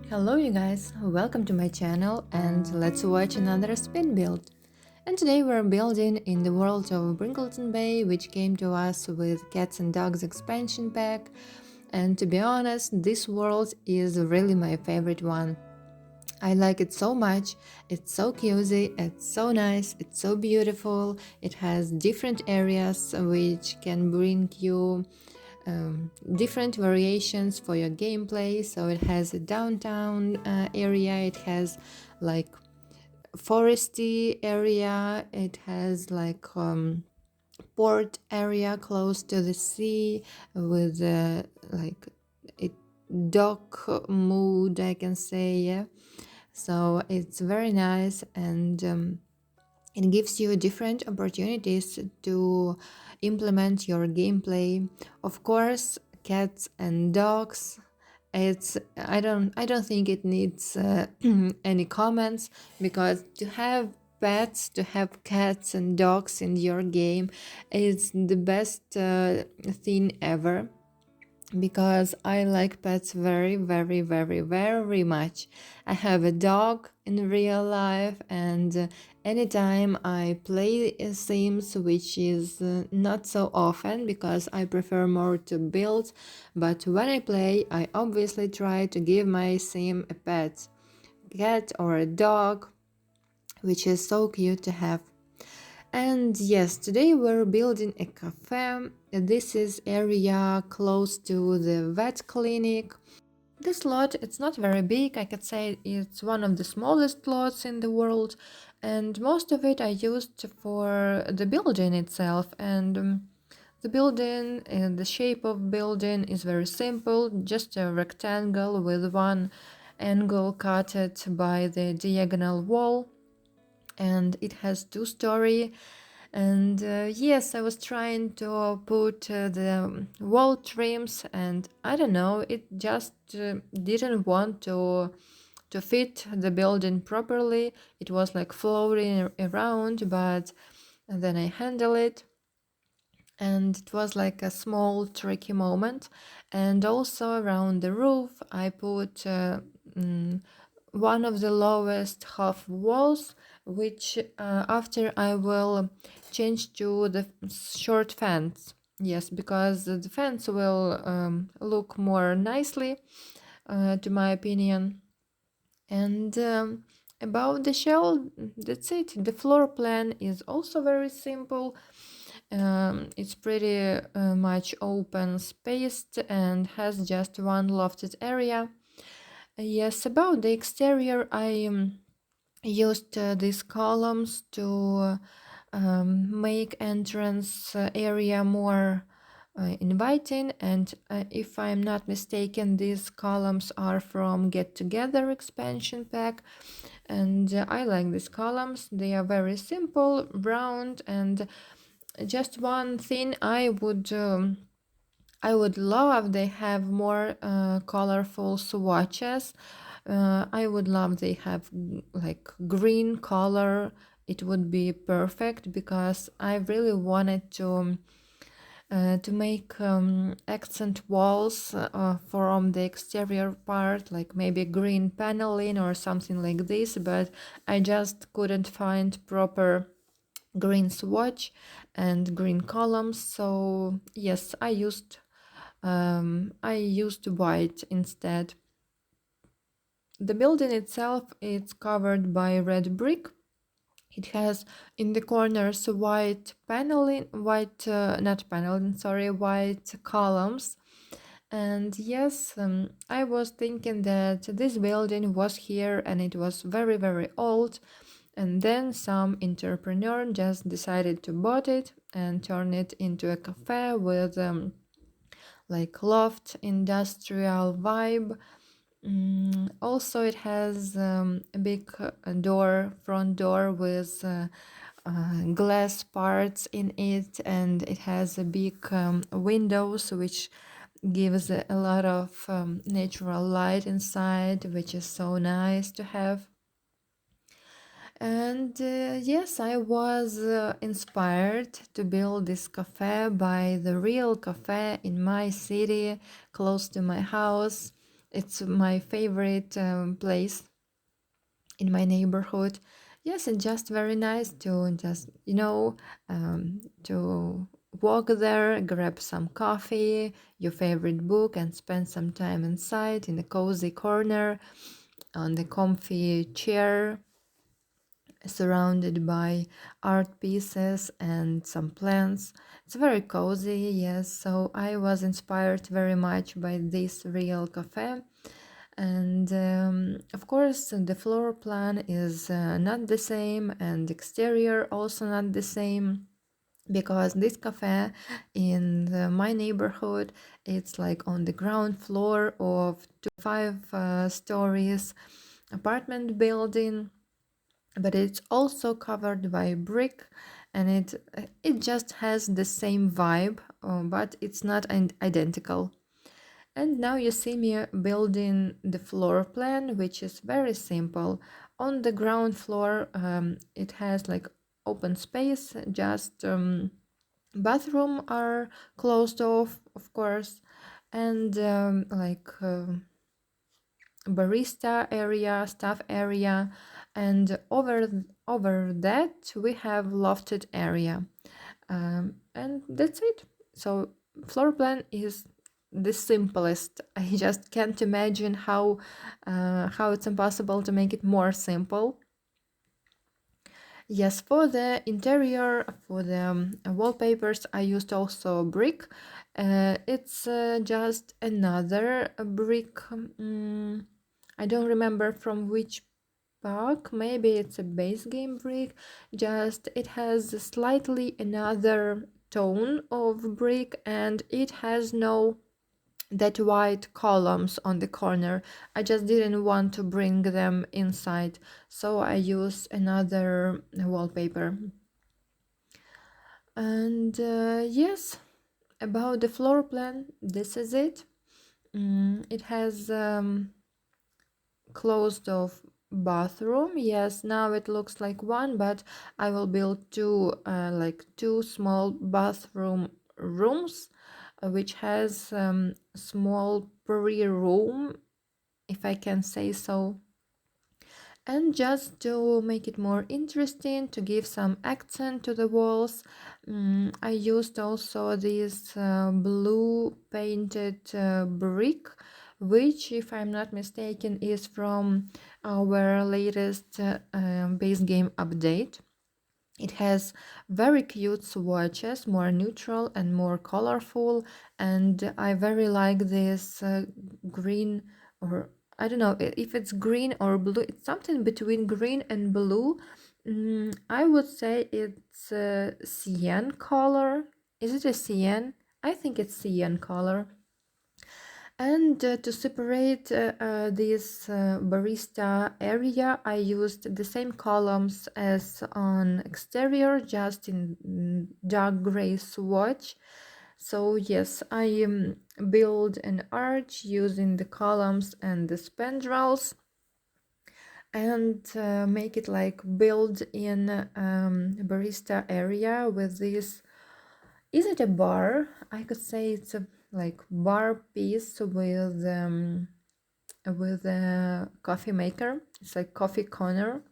Hello you guys, welcome to my channel and let's watch another spin build. And today we're building in the world of Brindleton Bay, which came to us with Cats and Dogs expansion pack. And to be honest, this world is really my favorite one. I like it so much, it's so cozy, it's so nice, it's so beautiful, it has different areas which can bring you different variations for your gameplay. So it has a downtown area, it has like foresty area, it has like port area close to the sea with like a dock mood, I can say, yeah. So it's very nice and it gives you different opportunities to implement your gameplay. Of course, cats and dogs. I don't think it needs any comments, because to have pets, to have cats and dogs in your game is the best thing ever, because I like pets very, very, very, very much. I have a dog in real life, and anytime I play Sims, which is not so often because I prefer more to build, but when I play, I obviously try to give my Sim a pet, cat or a dog, which is so cute to have. And yes, today we're building a cafe. This is area close to the vet clinic. This lot, it's not very big, I could say it's one of the smallest lots in the world, and most of it I used for the building itself. And the building and the shape of building is very simple, just a rectangle with one angle cut by the diagonal wall, and it has two-story. And yes, I was trying to put the wall trims, and I don't know, it just didn't want to fit the building properly. It was like floating around, but then I handled it, and it was like a small tricky moment. And also around the roof I put one of the lowest half walls, which after I will change to the short fence. Yes, because the fence will look more nicely, to my opinion. And about the shell, that's it. The floor plan is also very simple. It's pretty much open spaced and has just one lofted area. Yes, about the exterior, I used these columns to make entrance area more inviting. And if I'm not mistaken, these columns are from Get Together expansion pack, and I like these columns. They are very simple, round, and just one thing I would love they have more colorful swatches. I would love they have like green color. It would be perfect, because I really wanted to make accent walls from the exterior part, like maybe green paneling or something like this, but I just couldn't find proper green swatch and green columns. So yes, I used white instead. The building itself is covered by red brick. It has in the corners white paneling, not paneling, sorry, white columns. And yes, I was thinking that this building was here and it was very, very old. And then some entrepreneur just decided to bought it and turn it into a cafe with like loft industrial vibe. Also, it has a big front door with glass parts in it, and it has a big windows which gives a lot of natural light inside, which is so nice to have. And yes, I was inspired to build this cafe by the real cafe in my city, close to my house. it's my favorite place in my neighborhood. Yes, it's just very nice to just, to walk there, grab some coffee, your favorite book, and spend some time inside in a cozy corner on the comfy chair, surrounded by art pieces and some plants. It's very cozy, yes. So I was inspired very much by this real cafe. And of course, the floor plan is not the same, and exterior also not the same, because this cafe in my neighborhood, it's like on the ground floor of 5 stories apartment building, but it's also covered by brick, and it just has the same vibe, but it's not identical. And now you see me building the floor plan, which is very simple. On the ground floor, it has like open space, just bathroom are closed off, of course, and barista area, staff area, and over that we have lofted area, and that's it. So floor plan is the simplest. I just can't imagine how it's impossible to make it more simple. Yes, for the interior, for the wallpapers, I used also brick. It's just another brick. I don't remember from which pack. Maybe it's a base game brick. Just it has slightly another tone of brick, and it has no that white columns on the corner. I just didn't want to bring them inside, so I use another wallpaper. And yes, about the floor plan, this is it. It has closed off bathroom. Yes, now it looks like one, but I will build two small bathroom rooms, which has small pre-room, if I can say so. And just to make it more interesting, to give some accent to the walls, I used also this blue painted brick, which, if I'm not mistaken, is from our latest base game update. It has very cute swatches, more neutral and more colorful, and I very like this green, or I don't know if it's green or blue. It's something between green and blue. I would say it's a cyan color. Is it a cyan? I think it's cyan color. And to separate this barista area, I used the same columns as on exterior, just in dark gray swatch. So yes, I build an arch using the columns and the spandrels, and make it like built-in barista area with this. Is it a bar? I could say it's a like bar piece with a coffee maker. It's like coffee corner.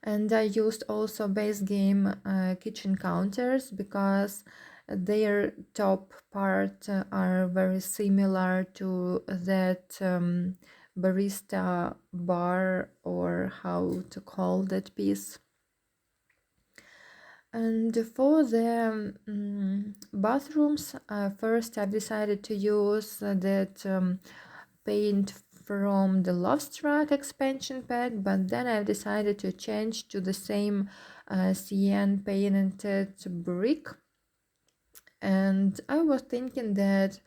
And I used also base game kitchen counters, because their top part are very similar to that barista bar, or how to call that piece. And for the bathrooms, first I've decided to use that paint from the Loft Track expansion pack, but then I've decided to change to the same cyan painted brick. And I was thinking that,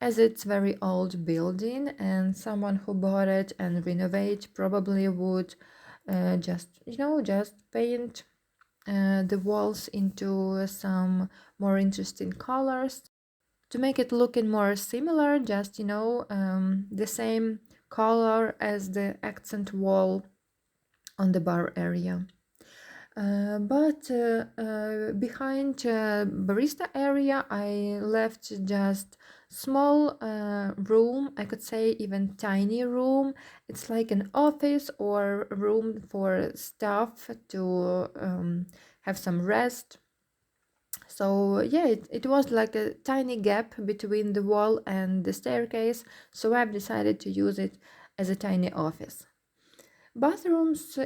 as it's very old building, and someone who bought it and renovate probably would just paint the walls into some more interesting colors to make it looking more similar, just the same color as the accent wall on the bar area. But behind barista area, I left just small room, I could say even tiny room. It's like an office or room for staff to have some rest. So yeah, it was like a tiny gap between the wall and the staircase, so I've decided to use it as a tiny office. Bathrooms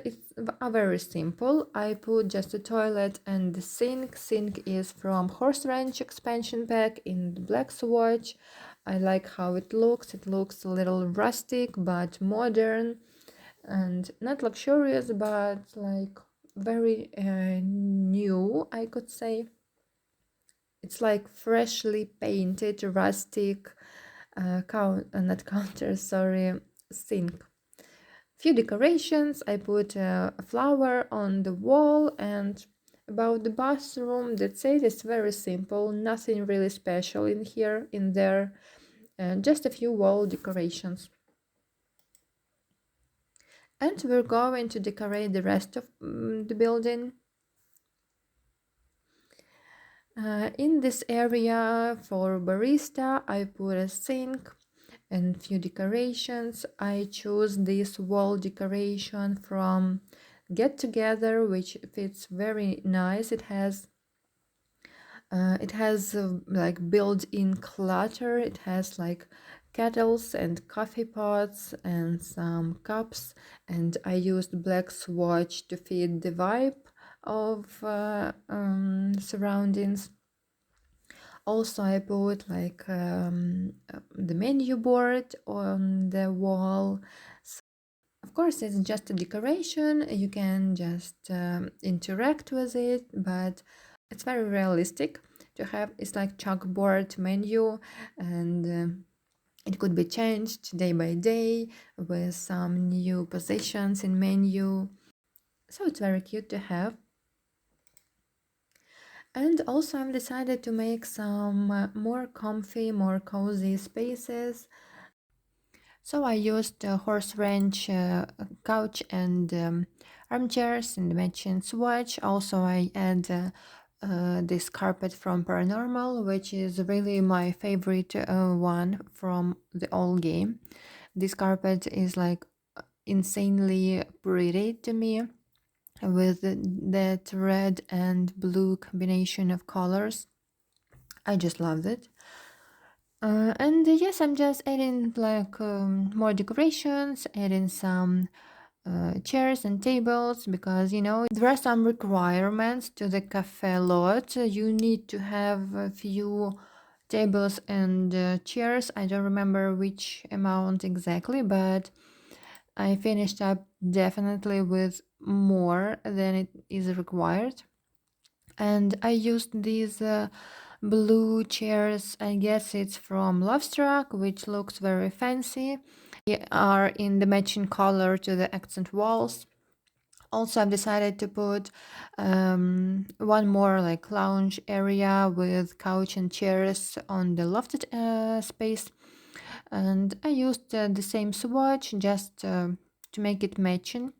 are very simple. I put just a toilet and the sink. Sink is from Horse Ranch expansion pack in the black swatch. I like how it looks. It looks a little rustic but modern and not luxurious but like very new, I could say. It's like freshly painted, rustic, not counter, sorry, sink. Few decorations. I put a flower on the wall, and about the bathroom, that's it. It's very simple. Nothing really special in here, in there. Just a few wall decorations. And we're going to decorate the rest of the building. In this area for barista, I put a sink and few decorations. I choose this wall decoration from Get Together, which fits very nice. It has like built-in clutter. It has like kettles and coffee pots and some cups, and I used black swatch to fit the vibe of surroundings. Also, I put like the menu board on the wall. So, of course, it's just a decoration. You can just interact with it, but it's very realistic to have. It's like chalkboard menu, and it could be changed day by day with some new positions in menu. So it's very cute to have. And also I've decided to make some more comfy, more cozy spaces. So I used a horse ranch couch and armchairs and matching swatch. Also I add this carpet from Paranormal, which is really my favorite one from the whole game. This carpet is like insanely pretty to me with that red and blue combination of colors. I just loved it. And yes, I'm just adding like more decorations, adding some chairs and tables because there are some requirements to the cafe lot. You need to have a few tables and chairs. I don't remember which amount exactly, but I finished up definitely with more than it is required. And I used these blue chairs. I guess it's from Loft, which looks very fancy. They are in the matching color to the accent walls. Also, I've decided to put one more like lounge area with couch and chairs on the lofted space. And I used the same swatch just to make it matching.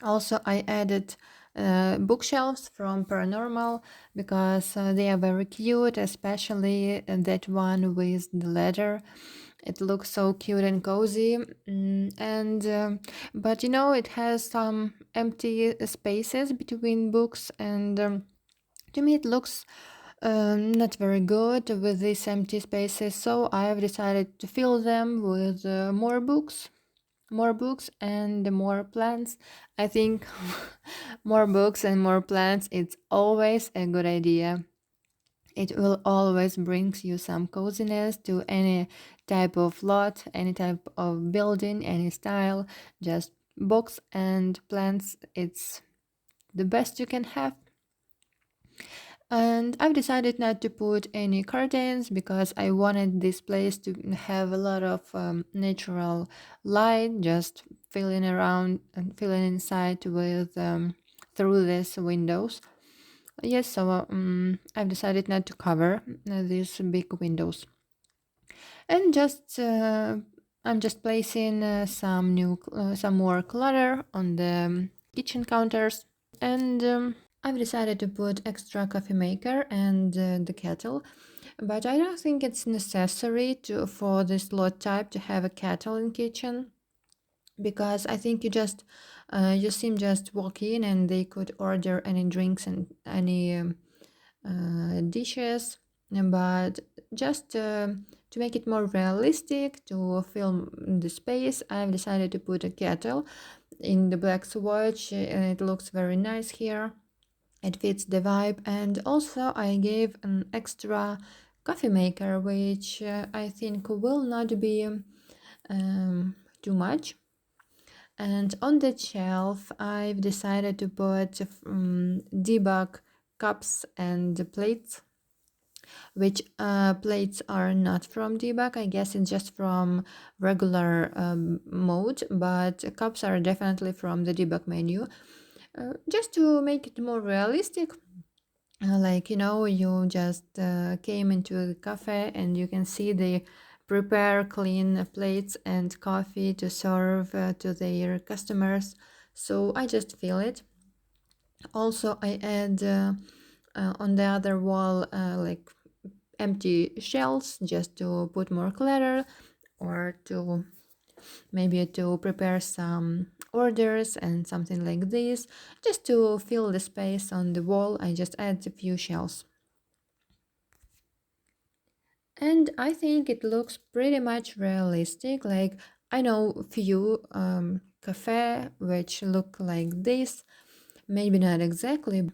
Also, I added bookshelves from Paranormal because they are very cute, especially that one with the leather. It looks so cute and cozy. But it has some empty spaces between books, and to me, it looks not very good with these empty spaces. So I have decided to fill them with more books and more plants. I think more books and more plants, it's always a good idea. It will always brings you some coziness to any type of lot, any type of building, any style. Just books and plants, it's the best you can have. And I've decided not to put any curtains because I wanted this place to have a lot of natural light, just filling around and filling inside with through these windows. Yes, so I've decided not to cover these big windows, and I'm just placing some more clutter on the kitchen counters, and I've decided to put extra coffee maker and the kettle But I don't think it's necessary to for this lot type to have a kettle in kitchen, because I think you seem just walk in and they could order any drinks and any dishes. But just to make it more realistic to film the space, I've decided to put a kettle in the black swatch, and it looks very nice here. It fits the vibe, and also I gave an extra coffee maker, which I think will not be too much. And on the shelf, I've decided to put debug cups and plates, which plates are not from debug. I guess it's just from regular mode, but cups are definitely from the debug menu. Just to make it more realistic, like you just came into the cafe and you can see they prepare clean plates and coffee to serve to their customers, so I just feel it. Also I add on the other wall like empty shells just to put more clutter, or to maybe to prepare some orders and something like this. Just to fill the space on the wall, I just add a few shells. And I think it looks pretty much realistic. Like, I know few cafe which look like this, maybe not exactly,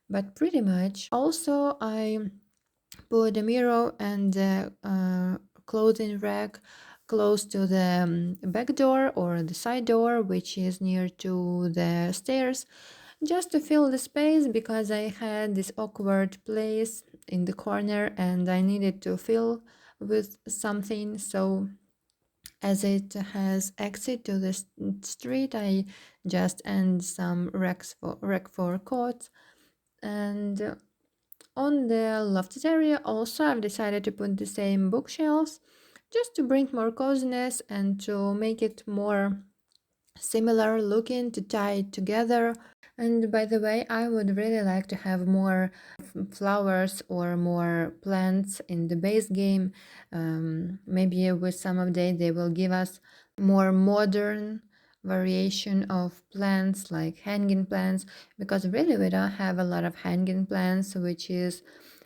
but pretty much. Also, I put a mirror and a clothing rack close to the back door or the side door, which is near to the stairs, just to fill the space, because I had this awkward place in the corner and I needed to fill with something. So as it has exit to the street, I just add some rack for coats. And on the lofted area also I've decided to put the same bookshelves, just to bring more coziness and to make it more similar looking, to tie it together. And by the way, I would really like to have more flowers or more plants in the base game. Maybe with some update they will give us more modern variation of plants, like hanging plants, because really we don't have a lot of hanging plants, which is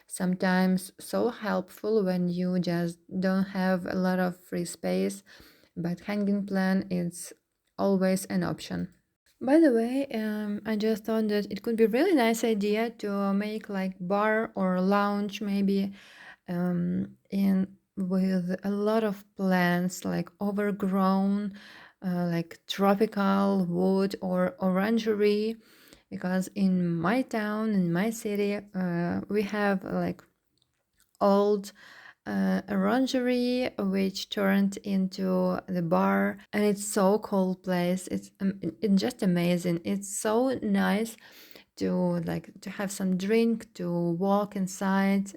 sometimes so helpful when you just don't have a lot of free space. But hanging plant is always an option. By the way, I just thought that it could be really nice idea to make like bar or lounge maybe in with a lot of plants, like overgrown, like tropical wood or orangery, because in my town, in my city, we have like old orangery which turned into the bar, and it's so cool place. It's just amazing. It's so nice to like to have some drink, to walk inside.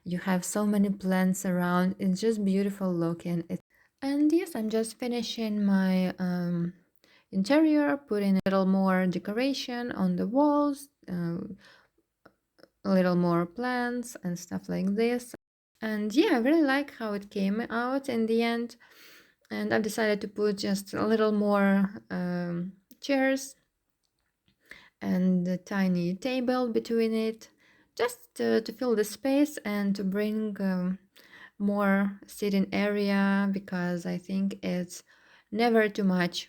You have so many plants around. It's just beautiful looking. And yes, I'm just finishing my interior, putting a little more decoration on the walls, a little more plants and stuff like this. And yeah, I really like how it came out in the end. And I've decided to put just a little more chairs and a tiny table between it, just to fill the space and to bring more sitting area, because I think it's never too much.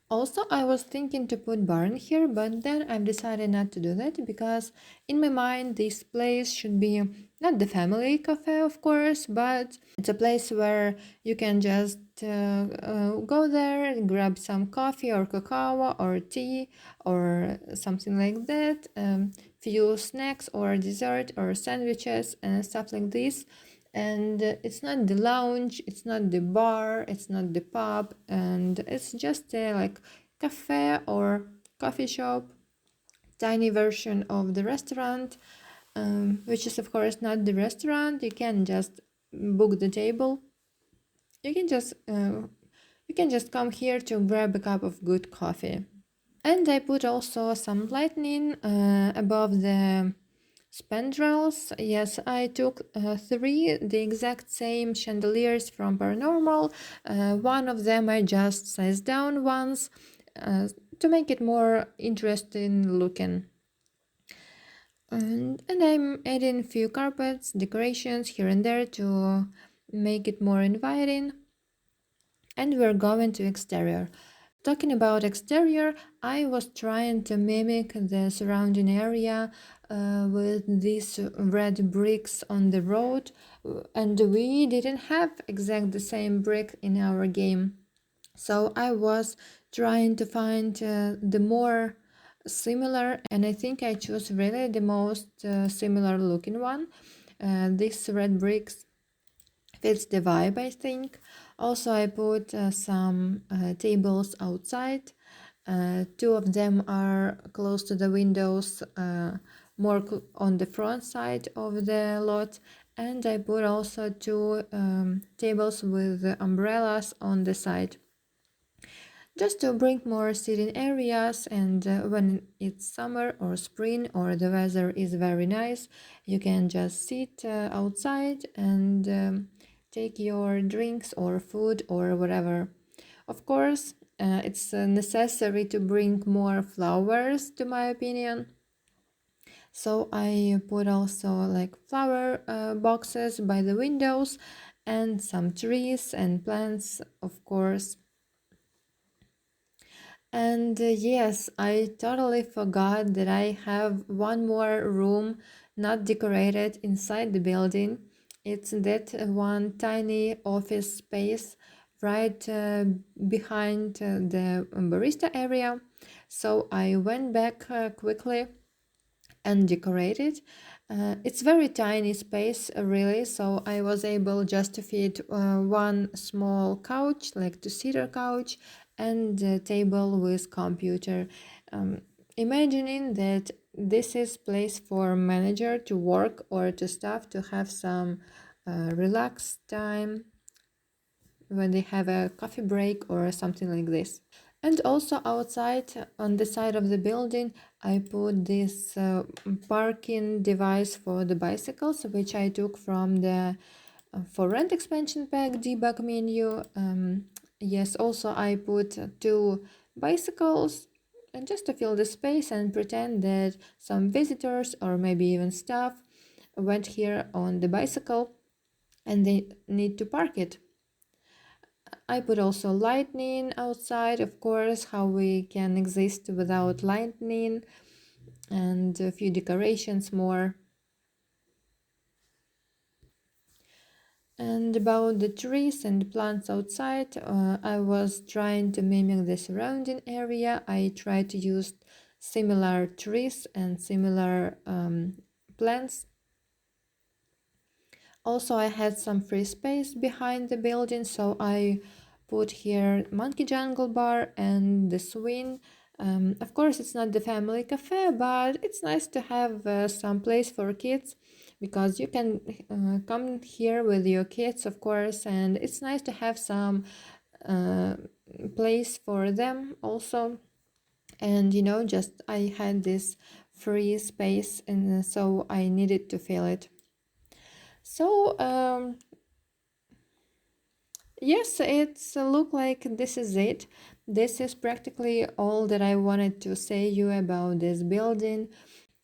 Also, I was thinking to put barn here, but then I've decided not to do that, because in my mind this place should be not the family cafe, of course, but it's a place where you can just go there and grab some coffee or cocoa or tea or something like that, few snacks or dessert or sandwiches and stuff like this. And it's not the lounge, it's not the bar, it's not the pub, and it's just a like cafe or coffee shop, tiny version of the restaurant, which is of course not the restaurant. You can just book the table. You can just come here to grab a cup of good coffee. And I put also some lighting above the spandrels. Yes, I took three, the exact same chandeliers from Paranormal. One of them I just sized down once to make it more interesting looking. And I'm adding few carpets, decorations here and there to make it more inviting. And we're going to exterior. Talking about exterior, I was trying to mimic the surrounding area with these red bricks on the road, and we didn't have exact the same brick in our game. So I was trying to find the more similar, and I think I chose really the most similar looking one. These red bricks fits the vibe, I think. Also, I put some tables outside. Two of them are close to the windows, more on the front side of the lot. And I put also two tables with umbrellas on the side, just to bring more sitting areas. And when it's summer or spring or the weather is very nice, you can just sit outside and take your drinks or food or whatever. Of course, it's necessary to bring more flowers, to my opinion. So I put also like flower boxes by the windows and some trees and plants, of course. And yes, I totally forgot that I have one more room not decorated inside the building. It's that one tiny office space right behind the barista area. So I went back quickly and decorated. It's very tiny space, really, so I was able just to fit one small couch, like two-seater couch, and a table with computer. Um, Imagining that this is place for manager to work or to staff to have some relaxed time when they have a coffee break or something like this. And also outside on the side of the building, I put this parking device for the bicycles, which I took from the for rent expansion pack debug menu. Yes, also I put two bicycles and just to fill the space and pretend that some visitors or maybe even staff went here on the bicycle and they need to park it. I put also lightning outside, of course, how we can exist without lightning, and a few decorations more. And about the trees and plants outside, I was trying to mimic the surrounding area. I tried to use similar trees and similar plants. Also, I had some free space behind the building, so I put here monkey jungle bar and the swing. Of course, it's not the family cafe, but it's nice to have some place for kids because you can come here with your kids, of course, and it's nice to have some uh, place for them also. And just I had this free space, and so I needed to fill it. So yes, it's look like this is it. This is practically all that I wanted to say you about this building,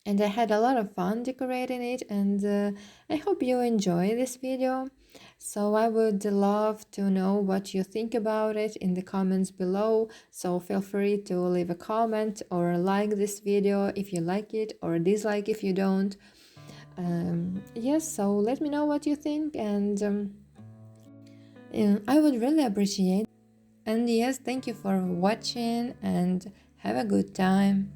and I had a lot of fun decorating it, and I hope you enjoy this video. So I would love to know what you think about it in the comments below. So feel free to leave a comment or like this video if you like it or dislike if you don't. Yes, so let me know what you think, and I would really appreciate. And yes, thank you for watching and have a good time.